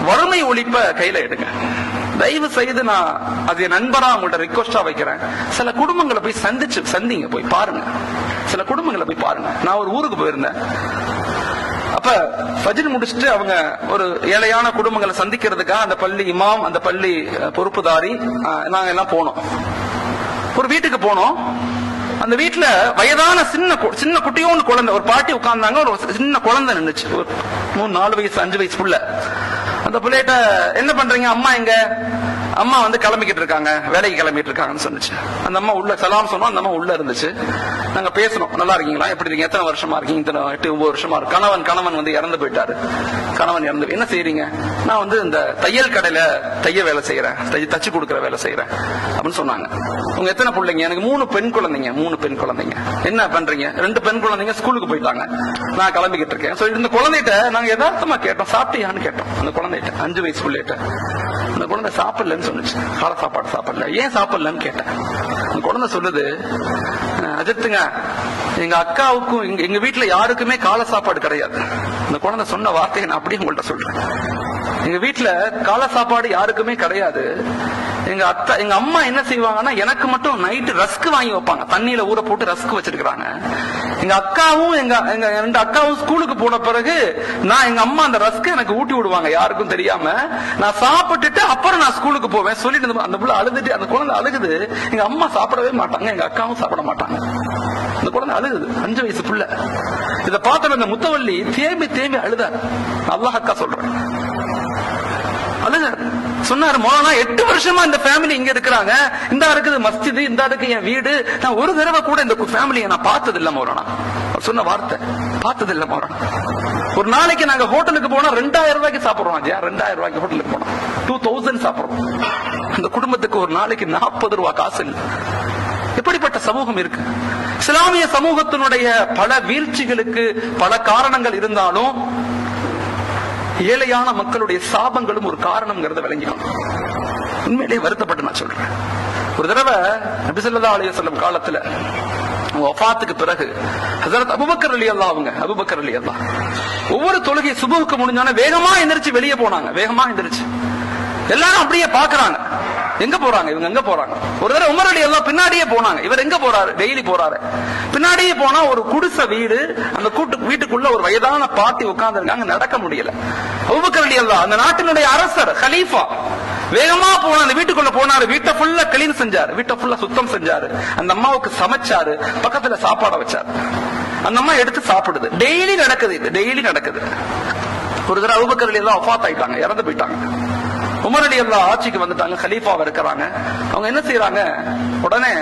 வறுமை ஒழிப்ப கையில எடுங்க. தயவு செய்து நான் அது என் நண்பரா உங்கள்ட்ட ரிக்வஸ்டா வைக்கிறேன். சில குடும்பங்களை போய் சந்திங்க, போய் பாருங்க. சில குடும்பங்களை போய் பாருங்க. நான் ஒரு ஊருக்கு போயிருந்தேன். அப்ப ஃபஜ்ர் முடிச்சுட்டு அவங்க ஒரு ஏழையான குடும்பங்களை சந்திக்கிறதுக்காக அந்த பள்ளி இமாம், அந்த பள்ளி பொறுப்புதாரி, நாங்க எல்லாம் போனோம். ஒரு வீட்டுக்கு போனோம். அந்த வீட்டுல வயதான சின்ன குட்டியோன்னு குழந்தை, ஒரு பாட்டி உட்கார்ந்தாங்க. ஒரு சின்ன குழந்தை நின்னுச்சு, ஒரு 3-4 வயசு 5 வயசு புள்ள. அந்த பிள்ளைகிட்ட என்ன பண்றீங்க, அம்மா எங்க? அம்மா வந்து கிளம்பிக்கிட்டு இருக்காங்க, வேலைக்கு கிளம்பிட்டு இருக்காங்கன்னு சொன்னிச்சு. அந்த அம்மா உள்ள சலாம் சொன்னோம். அந்த அம்மா உள்ள இருந்துச்சு. நாங்க பேசணும், நல்லா இருக்கீங்களா, எப்படி இருக்கீங்க, எத்தனை வருஷமா இருக்கீங்க? 8-9 வருஷமா இருக்கு. கணவன் வந்து இறந்து போயிட்டாரு. கணவன் இறந்து. என்ன செய்யறீங்க? நான் வந்து இந்த தையல் கடையில தைய வேலை செய்யறேன், தச்சு கொடுக்குற வேலை செய்யறேன் அப்படின்னு சொன்னாங்க. உங்க எத்தனை பிள்ளைங்க? எனக்கு 3 பெண் குழந்தைங்க. 3 பெண் குழந்தைங்க. என்ன பண்றீங்க? 2 பெண் குழந்தைங்க ஸ்கூலுக்கு போயிட்டாங்க, நான் கிளம்பிக்கிட்டு இருக்கேன். இந்த குழந்தைகிட்ட நாங்க யதார்த்தமா கேட்டோம், சாப்பிட்டியான்னு கேட்டோம். அந்த குழந்தைகிட்ட 5 வயசு பிள்ளைகிட்ட. அந்த குழந்தை சாப்பிடலன்னு சொன்னிச்சு. காலை சாப்பாடு சாப்பிடல. ஏன் சாப்பிடலன்னு கேட்டேன். அந்த குழந்தை சொல்லுது, அஜத்துங்க, எங்க அக்காவுக்கும் எங்க வீட்டுல யாருக்குமே காலை சாப்பாடு கிடையாது. அந்த குழந்தை சொன்ன வார்த்தையை நான் அப்படியே உங்கள்ட்ட சொல்றேன். எங்க வீட்டுல காலை சாப்பாடு யாருக்குமே கிடையாது. எங்க அம்மா என்ன செய்வாங்கன்னா, எனக்கு மட்டும் நைட்டு ரஸ்க் வாங்கி வைப்பாங்க, தண்ணியில ஊற போட்டு ரஸ்க் வச்சிருக்காங்க. எங்க அக்காவும் எங்க 2 அக்காவும் ஸ்கூலுக்கு போன பிறகு எங்க அம்மா அந்த ரஸ்க் எனக்கு ஊட்டி விடுவாங்க, யாருக்கும் தெரியாம. நான் சாப்பிட்டுட்டு அப்புறம் நான் ஸ்கூலுக்கு போவேன் சொல்லிட்டு அந்த புள்ள அழுதுட்டு, அந்த குழந்தை அழுகுது. எங்க அம்மா சாப்பிடவே மாட்டாங்க, எங்க அக்காவும் சாப்பிட மாட்டாங்க. அந்த குழந்தை அழுகுது, 5 வயசு புள்ள. இதை பார்த்த அந்த முத்தவள்ளி தேம்பி அழுதார். அல்லாஹ் அக்கா சொல்றேன், அழுதார். சொன்னாரு, மௌலானா 8 வருஷமா இந்த ஃபேமிலி இங்க இருக்கிறாங்க, இந்த இருக்குது மஸ்ஜித், இந்த இருக்கு என் வீடு, நான் ஒரு தடவை கூட இந்த ஃபேமிலியை நான் பார்த்தது இல்ல மௌலானா. சொன்ன வார்த்தை, பார்த்தது இல்ல மௌலானா. ஒரு நாளைக்கு நாங்க ஹோட்டலுக்கு போனா 2000 ரூபாய்க்கு சாப்பிடுறோம். 2000 ரூபாய்க்கு ஹோட்டலுக்கு போனோம், 2000 சாப்பிடுறோம். அந்த குடும்பத்துக்கு ஒரு நாளைக்கு 40 ரூபாய் காசு இல்லை. எப்படிப்பட்ட சமூகம் இருக்கு? இஸ்லாமிய சமூகத்தினுடைய பல வீழ்ச்சிகளுக்கு பல காரணங்கள் இருந்தாலும் ஏழையான மக்களுடைய சாபங்களும் ஒரு காரணம்ங்கிறத விளங்கிக்கணும். உண்மையிலேயே வருத்தப்பட்டு நான் சொல்றேன். ஒரு தடவை நபி ஸல்லல்லாஹு அலைஹி வஸல்லம் காலத்துல வஃபாத்துக்கு பிறகு ஹஜ்ரத் அபூபக்கர் ரலியல்லாஹு ஒவ்வொரு தொழுகை சுபஹுக்கு முடிஞ்சோனே வேகமா எந்திரிச்சு வெளியே போனாங்க. வேகமா எந்திரிச்சு எல்லாரும் அப்படியே பாக்குறாங்க, எங்க போறாங்க இவங்க, எங்க போறாங்க. ஒரு தடவை உமர் ரலியல்லாஹு பின்னாடியே போனாங்க. இவர் எங்க போறாரு? டெய்லி போறாரு. பின்னாடியே போனா ஒரு குடிசை வீடு, அந்த வீட்டுக்குள்ள ஒரு வயதான பாட்டி உட்கார்ந்து இருக்காங்க, நடக்க முடியல. அபூபக்கர் ரலியல்லாஹு அந்த நாட்டினுடைய அரசர், கலீஃபா, வேகமா போன அந்த வீட்டுக்குள்ள போனாரு. வீட்டை ஃபுல்லா கிளீன் செஞ்சாரு, வீட்டை ஃபுல்லா சுத்தம் செஞ்சாரு. அந்த அம்மாவுக்கு சமைச்சாரு, பக்கத்துல சாப்பாட வச்சாரு. அந்த அம்மா எடுத்து சாப்பிடுது. டெய்லி நடக்குது, இது டெய்லி நடக்குது. ஒரு தடவை அபூபக்கர் ரலியல்லாஹு வஃபாத் ஆயிட்டாங்க, இறந்து போயிட்டாங்க. உமர் ரலியல்லாஹு ஆட்சிக்கு வந்துட்டாங்க, கலீஃபாவா இருக்கிறாங்க. அவங்க என்ன செய்யறாங்க, உடனே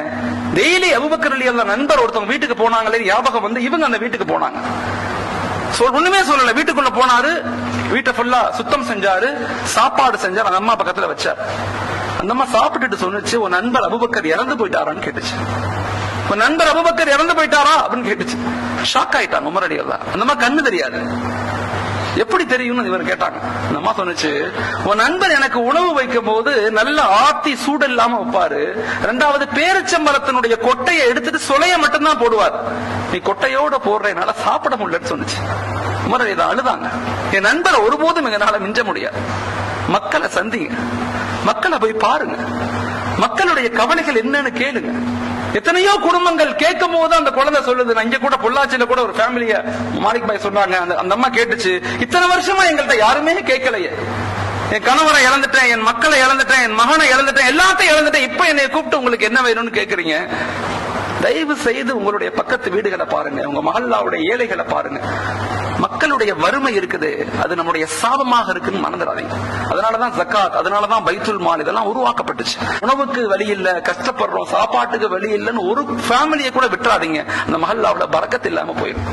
டெய்லி அபூபக்கர் ரலியல்லாஹு நண்பர் ஒருத்தவங்க வீட்டுக்கு போனாங்களே ஞாபகம் வந்து இவங்க அந்த வீட்டுக்கு போனாங்க. ஒண்ணுமே சொல்லல, வீட்டுக்குள்ள போனாரு, வீட்டை ஃபுல்லா சுத்தம் செஞ்சாரு, சாப்பாடு செஞ்சாரு, அந்த அம்மா பக்கத்துல வச்சார். அந்த அம்மா சாப்பிட்டுட்டு சொன்னுச்சு, உன் நண்பர் அபூபக்கர் இறந்து போயிட்டாரான்னு கேட்டுச்சு. உன் நண்பர் அபூபக்கர் இறந்து போயிட்டாரா அப்படின்னு கேட்டுச்சு. ஷாக் ஆயிட்டாங்க உமர் ரலியல்லாஹு. அந்த அம்மா கண்ணு தெரியாது, எப்படி தெரியும்னு இவர் கேட்டாங்க. அந்த அம்மா சொன்னுச்சு, உன் நண்பர் எனக்கு உணவு வைக்கும் போது நல்ல ஆத்தி சூடு இல்லாம வைப்பாரு, 2வது பேரிச்சம்பழத்தினுடைய கொட்டையை எடுத்துட்டு சொலைய மட்டும்தான் போடுவார், நீ கொட்டையோட போடுற, என்னால சாப்பிட முடியலன்னு சொன்னுச்சு. உமர் இதை அழுதாங்க. என் நண்பரை ஒருபோதும் எங்களால மிஞ்ச முடியாது. மக்களை சந்திங்க, மக்களை போய் பாருங்க, மக்களுடைய கவலைகள் என்னன்னு கேளுங்க. எத்தனையோ குடும்பங்கள் கேட்கும் போது அந்த குழந்தை சொல்லுது. நான் இங்க கூட பொள்ளாச்சியில கூட ஒரு ஃபேமிலிய மாலிக் பாய் சொன்னாங்க. அந்த அம்மா கேட்டுச்சு, இத்தனை வருஷமா எங்கள்கிட்ட யாருமே கேட்கலையே, என் கணவரை இழந்துட்டேன், என் மக்களை இழந்துட்டேன், என் மகனை இழந்துட்டேன், எல்லாத்தையும் இழந்துட்டேன், இப்ப என்னை கூப்பிட்டு உங்களுக்கு என்ன வேணும்னு கேக்குறீங்க. தயவு செய்து உங்களுடைய பக்கத்து வீடுகளை பாருங்க, உங்க மஹல்லாவுடைய ஏழைகளை பாருங்க. மக்களுடைய வறுமை இருக்குது, அது நம்முடைய சாபமாக இருக்குன்னு மறந்துடாதீங்க. அதனாலதான் ஜக்காத், அதனாலதான் பைத்துல் மால் இதெல்லாம் உருவாக்கப்பட்டுச்சு. உணவுக்கு வழி இல்ல, கஷ்டப்படுறோம், சாப்பாட்டுக்கு வழி இல்லைன்னு ஒரு ஃபேமிலியை கூட விட்டுறாதீங்க. அந்த மஹல்லாவுல பரக்கத் இல்லாம போயிடும்.